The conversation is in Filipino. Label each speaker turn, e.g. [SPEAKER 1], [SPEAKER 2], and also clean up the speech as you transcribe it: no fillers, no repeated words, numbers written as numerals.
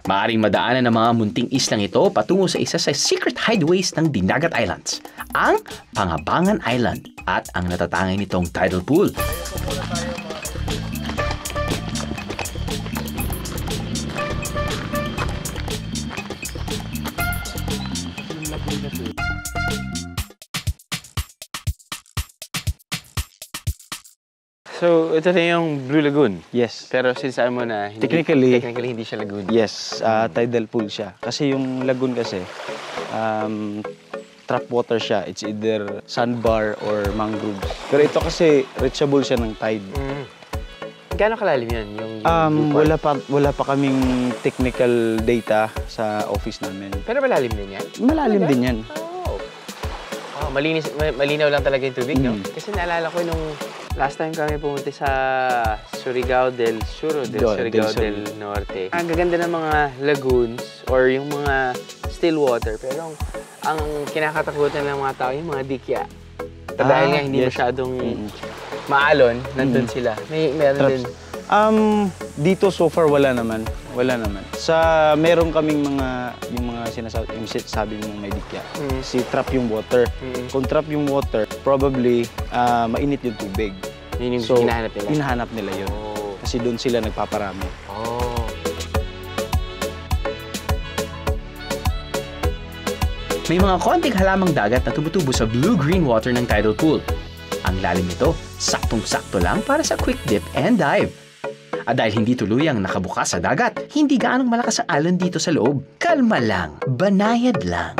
[SPEAKER 1] Maaaring madaanan ng mga munting islang ito patungo sa isa sa secret hideaways ng Dinagat Islands, ang Pangabangan Island at ang natatangay nitong tidal pool.
[SPEAKER 2] So, ito na yung Blue Lagoon.
[SPEAKER 3] Yes.
[SPEAKER 2] Pero sinasabi mo na
[SPEAKER 3] Technically
[SPEAKER 2] hindi siya lagoon.
[SPEAKER 3] Yes, tidal pool siya. Kasi yung lagoon kasi, trap water siya. It's either sandbar or mangroves. Pero ito kasi, reachable siya ng tide.
[SPEAKER 2] Gaano kalalim yan? Yung
[SPEAKER 3] Wala pa kaming technical data sa office namin.
[SPEAKER 2] Pero malalim din yan?
[SPEAKER 3] Malalim din yan.
[SPEAKER 2] Oh, malinaw lang talaga yung tubig, no? Kasi naalala ko nung last time kami pumunta sa Surigao del Sur o Surigao del Norte. Ang gaganda ng mga lagoons or yung mga still water. Pero ang kinakatakutan ng mga tao, yung mga dikya. Dahil nga hindi masyadong maalon, nandun sila. Meron din.
[SPEAKER 3] Dito so far wala naman. Meron kaming yung mga sinasabi mong may dikya. Si trap yung water. Kung trap yung water, probably mainit yung tubig.
[SPEAKER 2] Yun yung
[SPEAKER 3] so,
[SPEAKER 2] hinahanap nila?
[SPEAKER 3] Hinahanap nila yun. Kasi doon sila nagpaparami.
[SPEAKER 1] May mga konting halamang dagat na tumutubo sa blue-green water ng tidal pool. Ang lalim nito, saktong-sakto lang para sa quick dip and dive. At dahil hindi tuluyang nakabukas sa dagat, hindi gaanong malakas ang alon dito sa loob. Kalma lang, banayad lang.